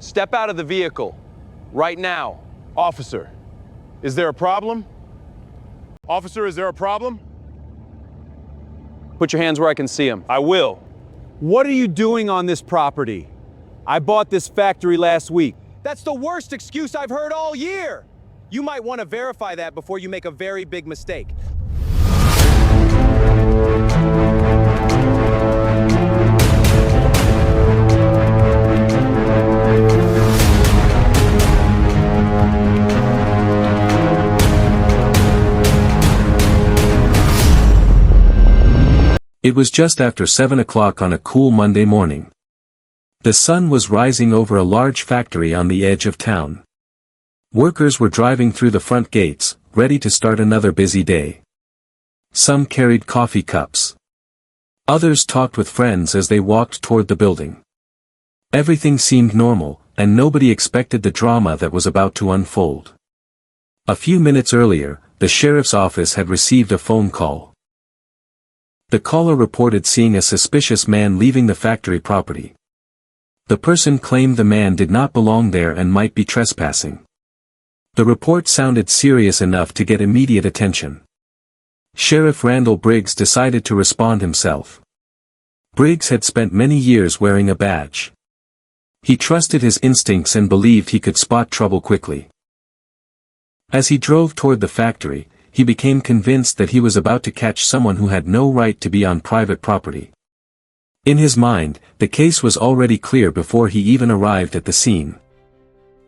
Step out of the vehicle. Right now. Officer, is there a problem? Officer, is there a problem? Put your hands where I can see them. I will. What are you doing on this property? I bought this factory last week. That's the worst excuse I've heard all year! You might want to verify that before you make a very big mistake. It was just after 7 o'clock on a cool Monday morning. The sun was rising over a large factory on the edge of town. Workers were driving through the front gates, ready to start another busy day. Some carried coffee cups. Others talked with friends as they walked toward the building. Everything seemed normal, and nobody expected the drama that was about to unfold. A few minutes earlier, the sheriff's office had received a phone call. The caller reported seeing a suspicious man leaving the factory property. The person claimed the man did not belong there and might be trespassing. The report sounded serious enough to get immediate attention. Sheriff Randall Briggs decided to respond himself. Briggs had spent many years wearing a badge. He trusted his instincts and believed he could spot trouble quickly. As he drove toward the factory, he became convinced that he was about to catch someone who had no right to be on private property. In his mind, the case was already clear before he even arrived at the scene.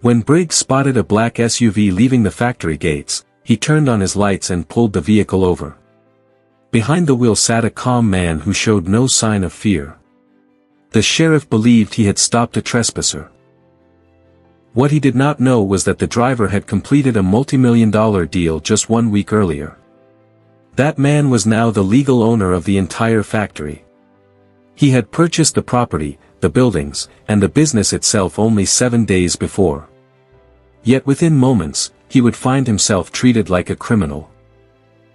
When Briggs spotted a black SUV leaving the factory gates, he turned on his lights and pulled the vehicle over. Behind the wheel sat a calm man who showed no sign of fear. The sheriff believed he had stopped a trespasser. What he did not know was that the driver had completed a multi-million-dollar deal just 1 week earlier. That man was now the legal owner of the entire factory. He had purchased the property, the buildings, and the business itself only 7 days before. Yet within moments, he would find himself treated like a criminal.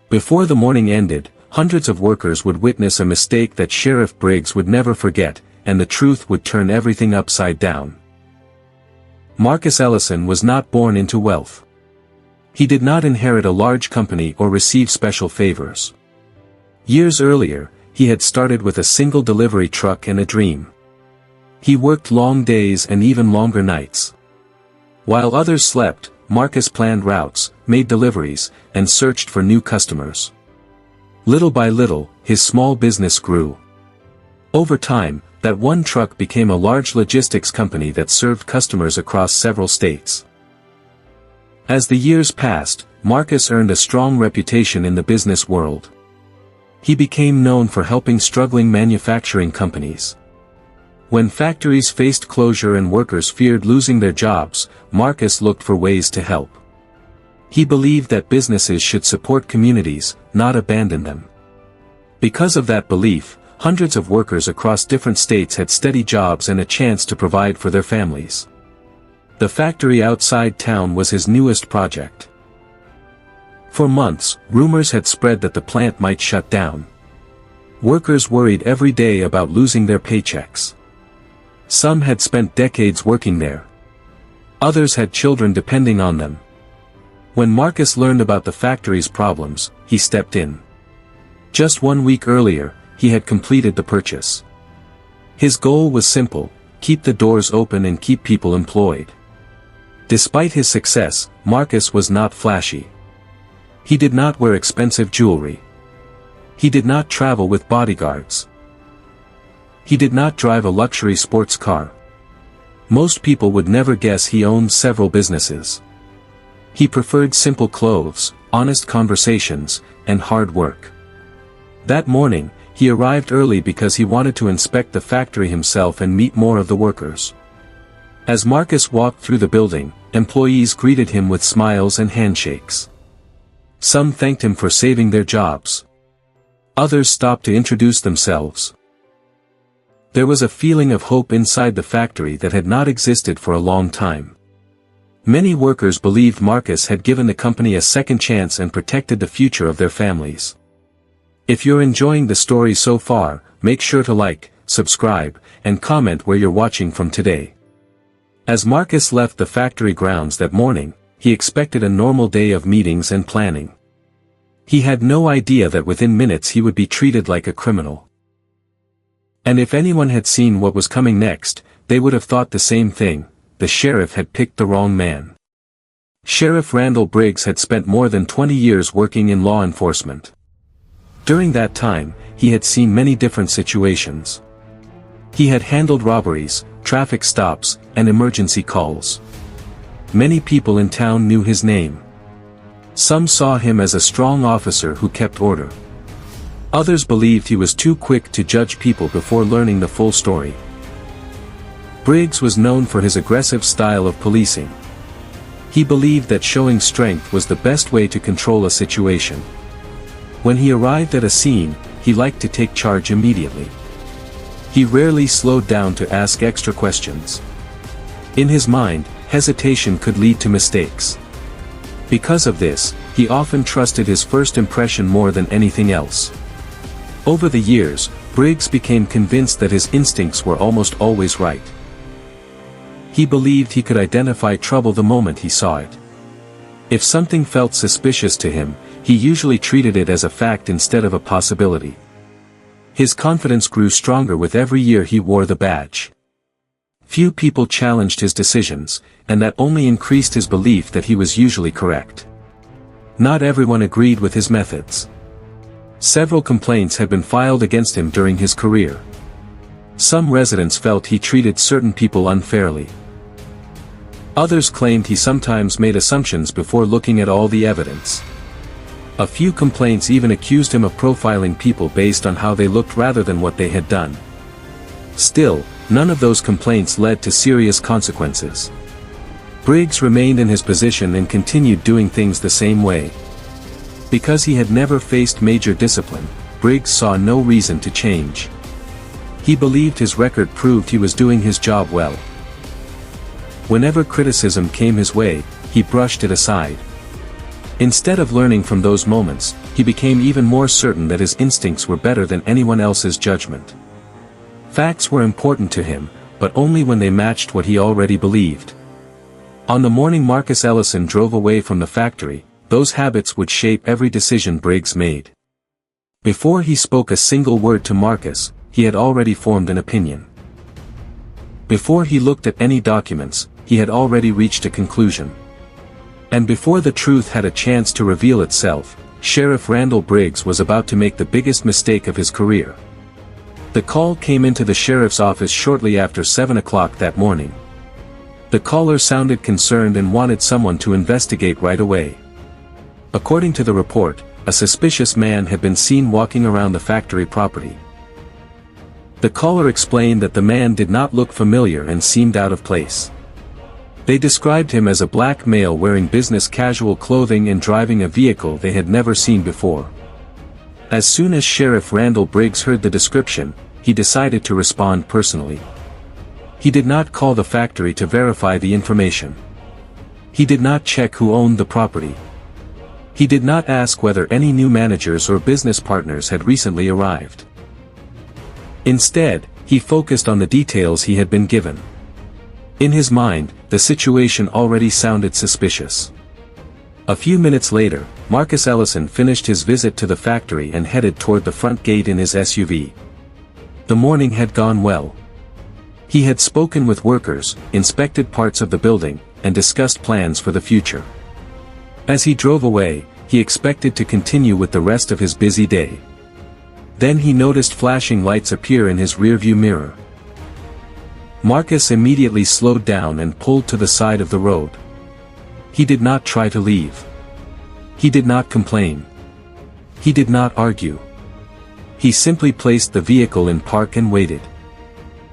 Before the morning ended, hundreds of workers would witness a mistake that Sheriff Briggs would never forget, and the truth would turn everything upside down. Marcus Ellison was not born into wealth. He did not inherit a large company or receive special favors. Years earlier, he had started with a single delivery truck and a dream. He worked long days and even longer nights. While others slept, Marcus planned routes, made deliveries, and searched for new customers. Little by little, his small business grew. Over time, that one truck became a large logistics company that served customers across several states. As the years passed, Marcus earned a strong reputation in the business world. He became known for helping struggling manufacturing companies. When factories faced closure and workers feared losing their jobs, Marcus looked for ways to help. He believed that businesses should support communities, not abandon them. Because of that belief, hundreds of workers across different states had steady jobs and a chance to provide for their families. The factory outside town was his newest project. For months, rumors had spread that the plant might shut down. Workers worried every day about losing their paychecks. Some had spent decades working there. Others had children depending on them. When Marcus learned about the factory's problems, he stepped in. Just 1 week earlier, he had completed the purchase. His goal was simple: keep the doors open and keep people employed. Despite his success, Marcus was not flashy. He did not wear expensive jewelry. He did not travel with bodyguards. He did not drive a luxury sports car. Most people would never guess he owned several businesses. He preferred simple clothes, honest conversations, and hard work. That morning, he arrived early because he wanted to inspect the factory himself and meet more of the workers. As Marcus walked through the building, employees greeted him with smiles and handshakes. Some thanked him for saving their jobs. Others stopped to introduce themselves. There was a feeling of hope inside the factory that had not existed for a long time. Many workers believed Marcus had given the company a second chance and protected the future of their families. If you're enjoying the story so far, make sure to like, subscribe, and comment where you're watching from today. As Marcus left the factory grounds that morning, he expected a normal day of meetings and planning. He had no idea that within minutes he would be treated like a criminal. And if anyone had seen what was coming next, they would have thought the same thing: the sheriff had picked the wrong man. Sheriff Randall Briggs had spent more than 20 years working in law enforcement. During that time, he had seen many different situations. He had handled robberies, traffic stops, and emergency calls. Many people in town knew his name. Some saw him as a strong officer who kept order. Others believed he was too quick to judge people before learning the full story. Briggs was known for his aggressive style of policing. He believed that showing strength was the best way to control a situation. When he arrived at a scene, he liked to take charge immediately. He rarely slowed down to ask extra questions. In his mind, hesitation could lead to mistakes. Because of this, he often trusted his first impression more than anything else. Over the years, Briggs became convinced that his instincts were almost always right. He believed he could identify trouble the moment he saw it. If something felt suspicious to him, he usually treated it as a fact instead of a possibility. His confidence grew stronger with every year he wore the badge. Few people challenged his decisions, and that only increased his belief that he was usually correct. Not everyone agreed with his methods. Several complaints had been filed against him during his career. Some residents felt he treated certain people unfairly. Others claimed he sometimes made assumptions before looking at all the evidence. A few complaints even accused him of profiling people based on how they looked rather than what they had done. Still, none of those complaints led to serious consequences. Briggs remained in his position and continued doing things the same way. Because he had never faced major discipline, Briggs saw no reason to change. He believed his record proved he was doing his job well. Whenever criticism came his way, he brushed it aside. Instead of learning from those moments, he became even more certain that his instincts were better than anyone else's judgment. Facts were important to him, but only when they matched what he already believed. On the morning Marcus Ellison drove away from the factory, those habits would shape every decision Briggs made. Before he spoke a single word to Marcus, he had already formed an opinion. Before he looked at any documents, he had already reached a conclusion. And before the truth had a chance to reveal itself, Sheriff Randall Briggs was about to make the biggest mistake of his career. The call came into the sheriff's office shortly after 7 o'clock that morning. The caller sounded concerned and wanted someone to investigate right away. According to the report, a suspicious man had been seen walking around the factory property. The caller explained that the man did not look familiar and seemed out of place. They described him as a black male wearing business casual clothing and driving a vehicle they had never seen before. As soon as Sheriff Randall Briggs heard the description, he decided to respond personally. He did not call the factory to verify the information. He did not check who owned the property. He did not ask whether any new managers or business partners had recently arrived. Instead, he focused on the details he had been given. In his mind, the situation already sounded suspicious. A few minutes later, Marcus Ellison finished his visit to the factory and headed toward the front gate in his SUV. The morning had gone well. He had spoken with workers, inspected parts of the building, and discussed plans for the future. As he drove away, he expected to continue with the rest of his busy day. Then he noticed flashing lights appear in his rearview mirror. Marcus immediately slowed down and pulled to the side of the road. He did not try to leave. He did not complain. He did not argue. He simply placed the vehicle in park and waited.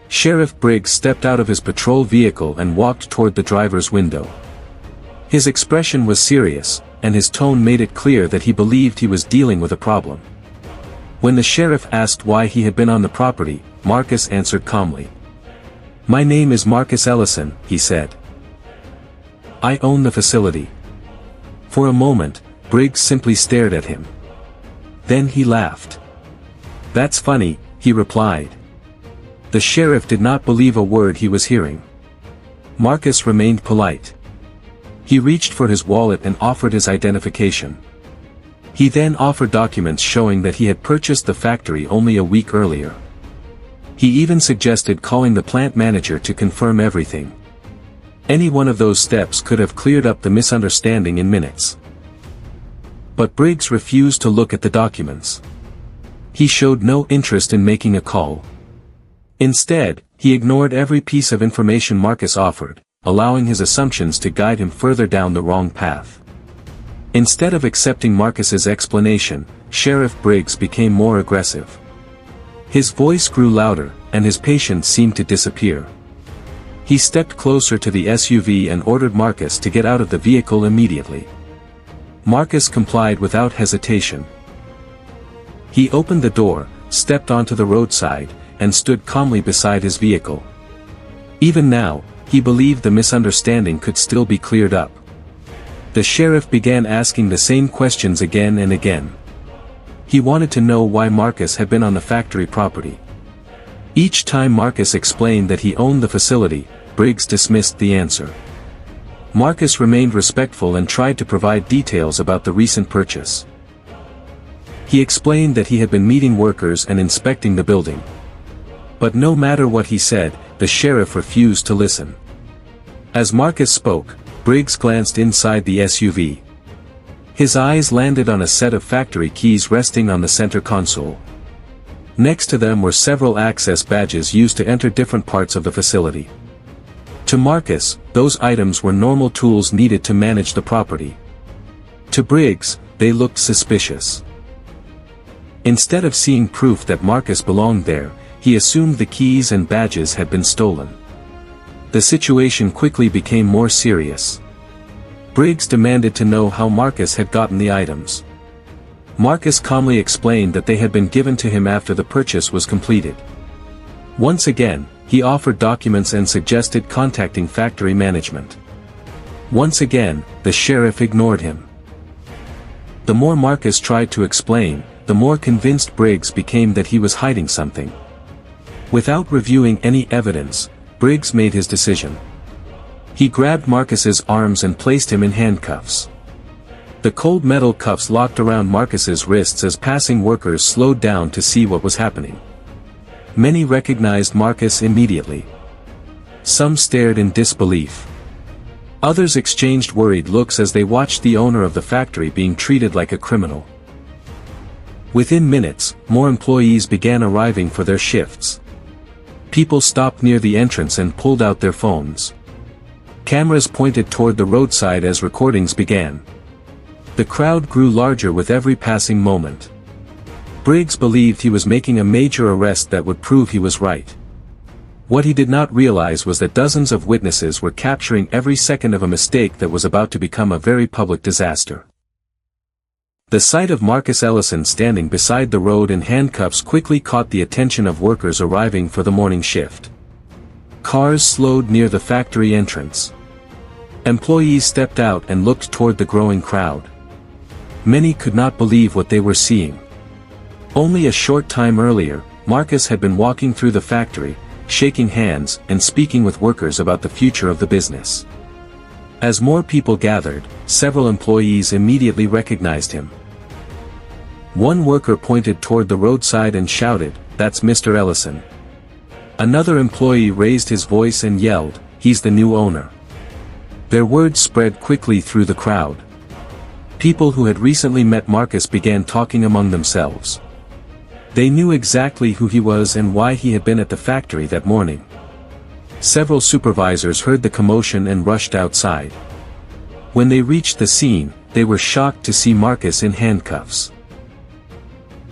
Sheriff Briggs stepped out of his patrol vehicle and walked toward the driver's window. His expression was serious, and his tone made it clear that he believed he was dealing with a problem. When the sheriff asked why he had been on the property, Marcus answered calmly. "My name is Marcus Ellison," he said. "I own the facility." For a moment, Briggs simply stared at him. Then he laughed. "That's funny," he replied. The sheriff did not believe a word he was hearing. Marcus remained polite. He reached for his wallet and offered his identification. He then offered documents showing that he had purchased the factory only a week earlier. He even suggested calling the plant manager to confirm everything. Any one of those steps could have cleared up the misunderstanding in minutes. But Briggs refused to look at the documents. He showed no interest in making a call. Instead, he ignored every piece of information Marcus offered, allowing his assumptions to guide him further down the wrong path. Instead of accepting Marcus's explanation, Sheriff Briggs became more aggressive. His voice grew louder, and his patience seemed to disappear. He stepped closer to the SUV and ordered Marcus to get out of the vehicle immediately. Marcus complied without hesitation. He opened the door, stepped onto the roadside, and stood calmly beside his vehicle. Even now, he believed the misunderstanding could still be cleared up. The sheriff began asking the same questions again and again. He wanted to know why Marcus had been on the factory property. Each time Marcus explained that he owned the facility, Briggs dismissed the answer. Marcus remained respectful and tried to provide details about the recent purchase. He explained that he had been meeting workers and inspecting the building. But no matter what he said, the sheriff refused to listen. As Marcus spoke, Briggs glanced inside the SUV. His eyes landed on a set of factory keys resting on the center console. Next to them were several access badges used to enter different parts of the facility. To Marcus, those items were normal tools needed to manage the property. To Briggs, they looked suspicious. Instead of seeing proof that Marcus belonged there, he assumed the keys and badges had been stolen. The situation quickly became more serious. Briggs demanded to know how Marcus had gotten the items. Marcus calmly explained that they had been given to him after the purchase was completed. Once again, he offered documents and suggested contacting factory management. Once again, the sheriff ignored him. The more Marcus tried to explain, the more convinced Briggs became that he was hiding something. Without reviewing any evidence, Briggs made his decision. He grabbed Marcus's arms and placed him in handcuffs. The cold metal cuffs locked around Marcus's wrists as passing workers slowed down to see what was happening. Many recognized Marcus immediately. Some stared in disbelief. Others exchanged worried looks as they watched the owner of the factory being treated like a criminal. Within minutes, more employees began arriving for their shifts. People stopped near the entrance and pulled out their phones. Cameras pointed toward the roadside as recordings began. The crowd grew larger with every passing moment. Briggs believed he was making a major arrest that would prove he was right. What he did not realize was that dozens of witnesses were capturing every second of a mistake that was about to become a very public disaster. The sight of Marcus Ellison standing beside the road in handcuffs quickly caught the attention of workers arriving for the morning shift. Cars slowed near the factory entrance. Employees stepped out and looked toward the growing crowd. Many could not believe what they were seeing. Only a short time earlier, Marcus had been walking through the factory, shaking hands and speaking with workers about the future of the business. As more people gathered, several employees immediately recognized him. One worker pointed toward the roadside and shouted, "That's Mr. Ellison." Another employee raised his voice and yelled, "He's the new owner." Their words spread quickly through the crowd. People who had recently met Marcus began talking among themselves. They knew exactly who he was and why he had been at the factory that morning. Several supervisors heard the commotion and rushed outside. When they reached the scene, they were shocked to see Marcus in handcuffs.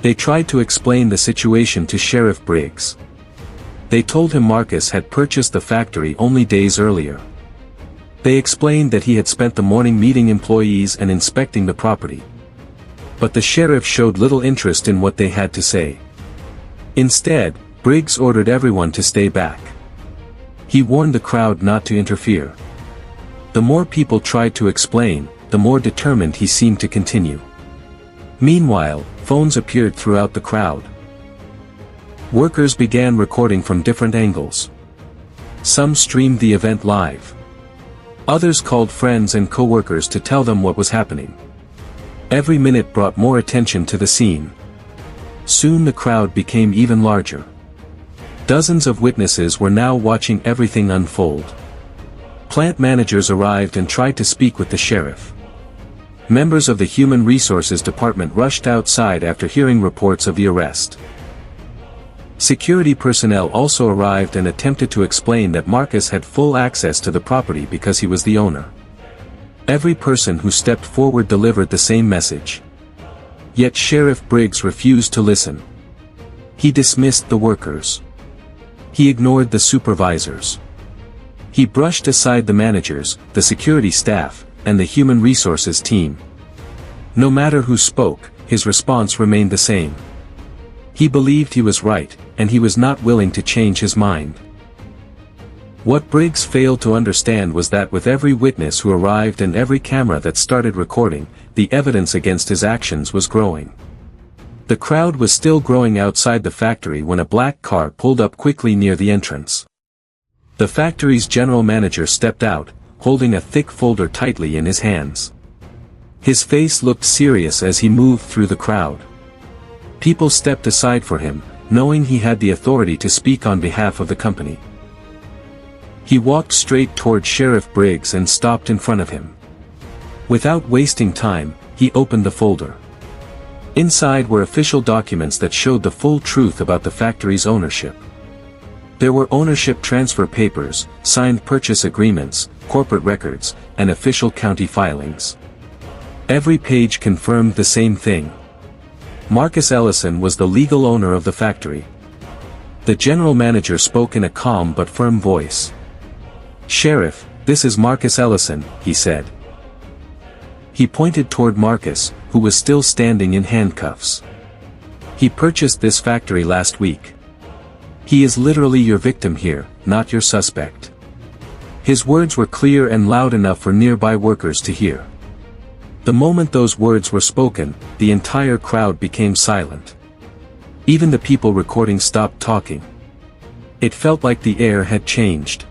They tried to explain the situation to Sheriff Briggs. They told him Marcus had purchased the factory only days earlier. They explained that he had spent the morning meeting employees and inspecting the property. But the sheriff showed little interest in what they had to say. Instead, Briggs ordered everyone to stay back. He warned the crowd not to interfere. The more people tried to explain, the more determined he seemed to continue. Meanwhile, phones appeared throughout the crowd. Workers began recording from different angles. Some streamed the event live. Others called friends and co-workers to tell them what was happening. Every minute brought more attention to the scene. Soon the crowd became even larger. Dozens of witnesses were now watching everything unfold. Plant managers arrived and tried to speak with the sheriff. Members of the Human Resources Department rushed outside after hearing reports of the arrest. Security personnel also arrived and attempted to explain that Marcus had full access to the property because he was the owner. Every person who stepped forward delivered the same message. Yet Sheriff Briggs refused to listen. He dismissed the workers. He ignored the supervisors. He brushed aside the managers, the security staff, and the human resources team. No matter who spoke, his response remained the same. He believed he was right, and he was not willing to change his mind. What Briggs failed to understand was that with every witness who arrived and every camera that started recording, the evidence against his actions was growing. The crowd was still growing outside the factory when a black car pulled up quickly near the entrance. The factory's general manager stepped out, holding a thick folder tightly in his hands. His face looked serious as he moved through the crowd. People stepped aside for him, knowing he had the authority to speak on behalf of the company. He walked straight toward Sheriff Briggs and stopped in front of him. Without wasting time, he opened the folder. Inside were official documents that showed the full truth about the factory's ownership. There were ownership transfer papers, signed purchase agreements, corporate records, and official county filings. Every page confirmed the same thing. Marcus Ellison was the legal owner of the factory. The general manager spoke in a calm but firm voice. "Sheriff, this is Marcus Ellison," he said. He pointed toward Marcus, who was still standing in handcuffs. "He purchased this factory last week. He is literally your victim here, not your suspect." His words were clear and loud enough for nearby workers to hear. The moment those words were spoken, the entire crowd became silent. Even the people recording stopped talking. It felt like the air had changed.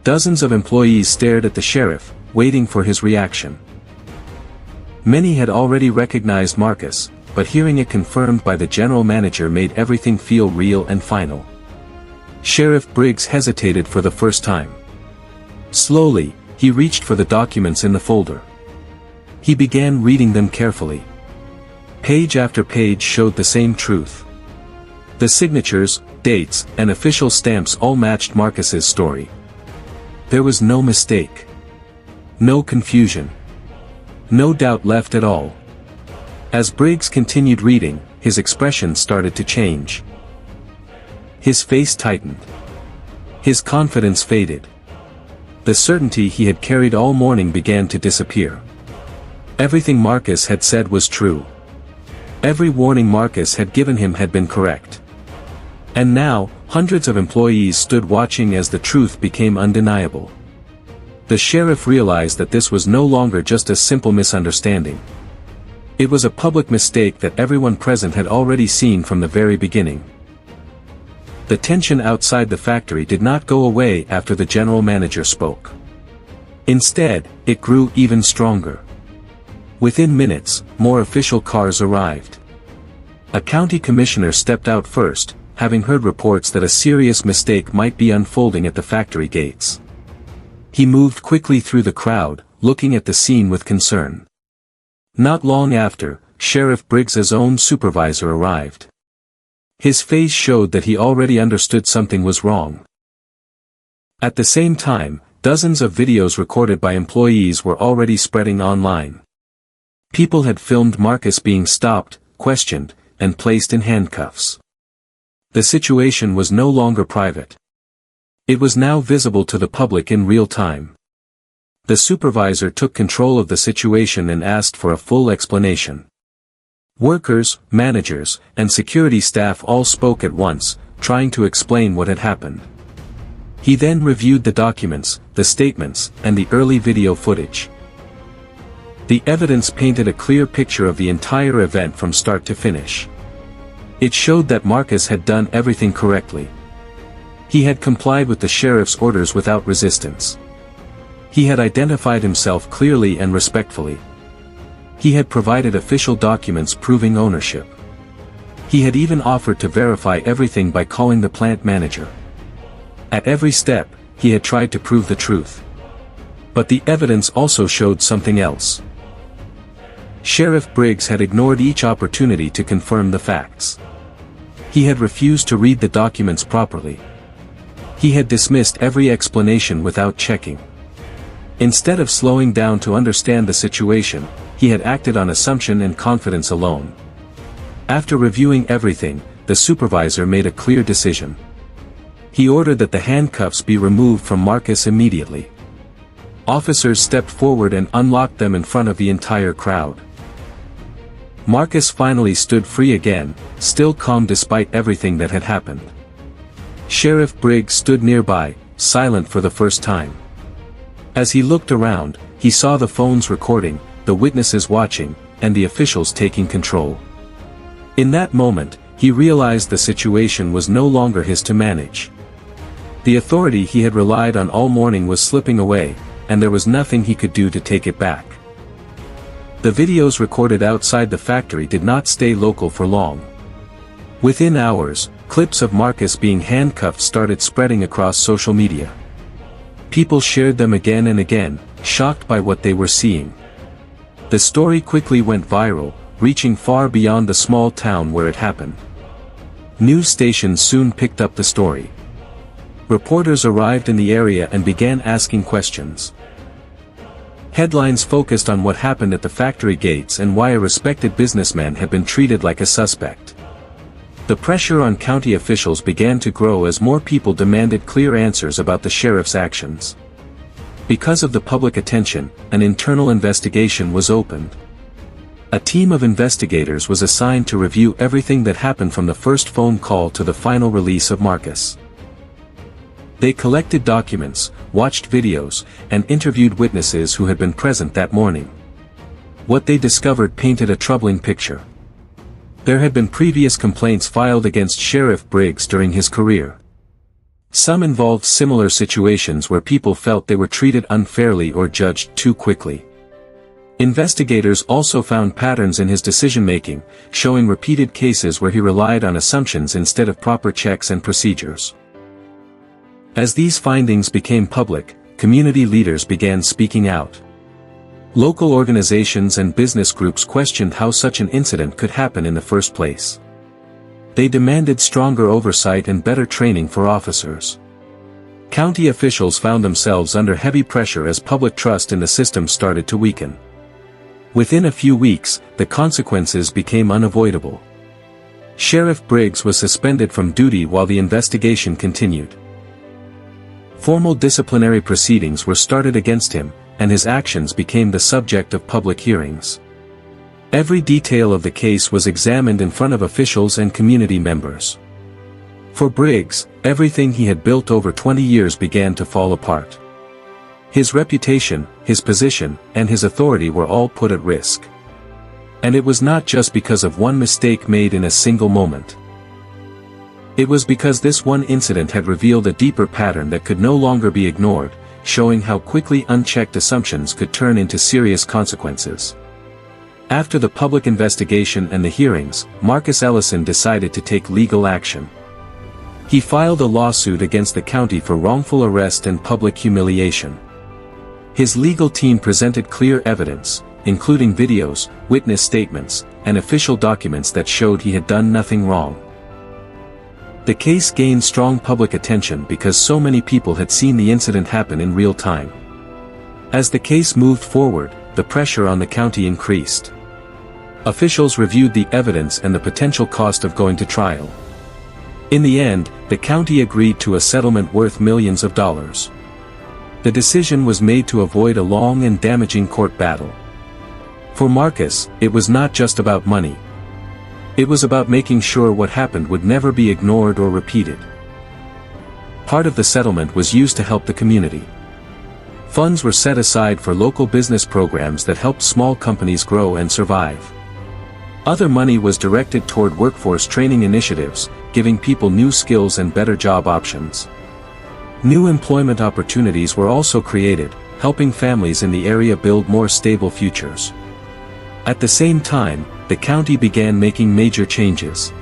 Dozens of employees stared at the sheriff, waiting for his reaction. Many had already recognized Marcus, but hearing it confirmed by the general manager made everything feel real and final. Sheriff Briggs hesitated for the first time. Slowly, he reached for the documents in the folder. He began reading them carefully. Page after page showed the same truth. The signatures, dates, and official stamps all matched Marcus's story. There was no mistake. No confusion. No doubt left at all. As Briggs continued reading, his expression started to change. His face tightened. His confidence faded. The certainty he had carried all morning began to disappear. Everything Marcus had said was true. Every warning Marcus had given him had been correct. And now, hundreds of employees stood watching as the truth became undeniable. The sheriff realized that this was no longer just a simple misunderstanding. It was a public mistake that everyone present had already seen from the very beginning. The tension outside the factory did not go away after the general manager spoke. Instead, it grew even stronger. Within minutes, more official cars arrived. A county commissioner stepped out first, having heard reports that a serious mistake might be unfolding at the factory gates. He moved quickly through the crowd, looking at the scene with concern. Not long after, Sheriff Briggs's own supervisor arrived. His face showed that he already understood something was wrong. At the same time, dozens of videos recorded by employees were already spreading online. People had filmed Marcus being stopped, questioned, and placed in handcuffs. The situation was no longer private. It was now visible to the public in real time. The supervisor took control of the situation and asked for a full explanation. Workers, managers, and security staff all spoke at once, trying to explain what had happened. He then reviewed the documents, the statements, and the early video footage. The evidence painted a clear picture of the entire event from start to finish. It showed that Marcus had done everything correctly. He had complied with the sheriff's orders without resistance. He had identified himself clearly and respectfully. He had provided official documents proving ownership. He had even offered to verify everything by calling the plant manager. At every step, he had tried to prove the truth. But the evidence also showed something else. Sheriff Briggs had ignored each opportunity to confirm the facts. He had refused to read the documents properly. He had dismissed every explanation without checking. Instead of slowing down to understand the situation, he had acted on assumption and confidence alone. After reviewing everything, the supervisor made a clear decision. He ordered that the handcuffs be removed from Marcus immediately. Officers stepped forward and unlocked them in front of the entire crowd. Marcus finally stood free again, still calm despite everything that had happened. Sheriff Briggs stood nearby, silent for the first time. As he looked around, he saw the phones recording, the witnesses watching, and the officials taking control. In that moment, he realized the situation was no longer his to manage. The authority he had relied on all morning was slipping away, and there was nothing he could do to take it back. The videos recorded outside the factory did not stay local for long. Within hours, clips of Marcus being handcuffed started spreading across social media. People shared them again and again, shocked by what they were seeing. The story quickly went viral, reaching far beyond the small town where it happened. News stations soon picked up the story. Reporters arrived in the area and began asking questions. Headlines focused on what happened at the factory gates and why a respected businessman had been treated like a suspect. The pressure on county officials began to grow as more people demanded clear answers about the sheriff's actions. Because of the public attention, an internal investigation was opened. A team of investigators was assigned to review everything that happened from the first phone call to the final release of Marcus. They collected documents, watched videos, and interviewed witnesses who had been present that morning. What they discovered painted a troubling picture. There had been previous complaints filed against Sheriff Briggs during his career. Some involved similar situations where people felt they were treated unfairly or judged too quickly. Investigators also found patterns in his decision-making, showing repeated cases where he relied on assumptions instead of proper checks and procedures. As these findings became public, community leaders began speaking out. Local organizations and business groups questioned how such an incident could happen in the first place. They demanded stronger oversight and better training for officers. County officials found themselves under heavy pressure as public trust in the system started to weaken. Within a few weeks, the consequences became unavoidable. Sheriff Briggs was suspended from duty while the investigation continued. Formal disciplinary proceedings were started against him, and his actions became the subject of public hearings. Every detail of the case was examined in front of officials and community members. For Briggs, everything he had built over 20 years began to fall apart. His reputation, his position, and his authority were all put at risk. And it was not just because of one mistake made in a single moment. It was because this one incident had revealed a deeper pattern that could no longer be ignored, showing how quickly unchecked assumptions could turn into serious consequences. After the public investigation and the hearings, Marcus Ellison decided to take legal action. He filed a lawsuit against the county for wrongful arrest and public humiliation. His legal team presented clear evidence, including videos, witness statements, and official documents that showed he had done nothing wrong. The case gained strong public attention because so many people had seen the incident happen in real time. As the case moved forward, the pressure on the county increased. Officials reviewed the evidence and the potential cost of going to trial. In the end, the county agreed to a settlement worth millions of dollars. The decision was made to avoid a long and damaging court battle. For Marcus, it was not just about money. It was about making sure what happened would never be ignored or repeated. Part of the settlement was used to help the community. Funds were set aside for local business programs that helped small companies grow and survive. Other money was directed toward workforce training initiatives, giving people new skills and better job options. New employment opportunities were also created, helping families in the area build more stable futures. At the same time, the county began making major changes.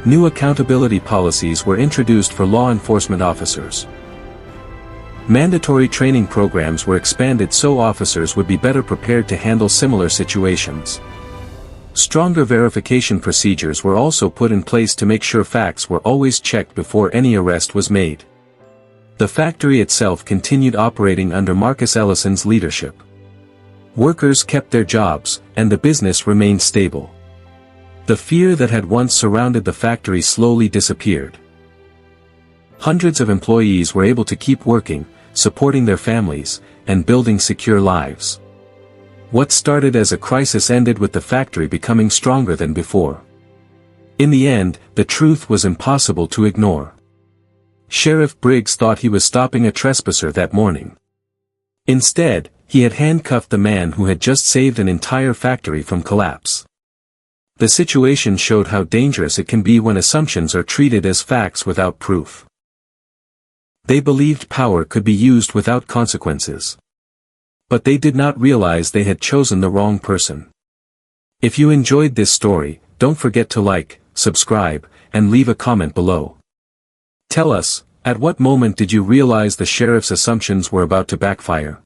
New accountability policies were introduced for law enforcement officers. Mandatory training programs were expanded so officers would be better prepared to handle similar situations. Stronger verification procedures were also put in place to make sure facts were always checked before any arrest was made. The factory itself continued operating under Marcus Ellison's leadership. Workers kept their jobs, and the business remained stable. The fear that had once surrounded the factory slowly disappeared. Hundreds of employees were able to keep working, supporting their families, and building secure lives. What started as a crisis ended with the factory becoming stronger than before. In the end, the truth was impossible to ignore. Sheriff Briggs thought he was stopping a trespasser that morning. Instead, he had handcuffed the man who had just saved an entire factory from collapse. The situation showed how dangerous it can be when assumptions are treated as facts without proof. They believed power could be used without consequences. But they did not realize they had chosen the wrong person. If you enjoyed this story, don't forget to like, subscribe, and leave a comment below. Tell us, at what moment did you realize the sheriff's assumptions were about to backfire?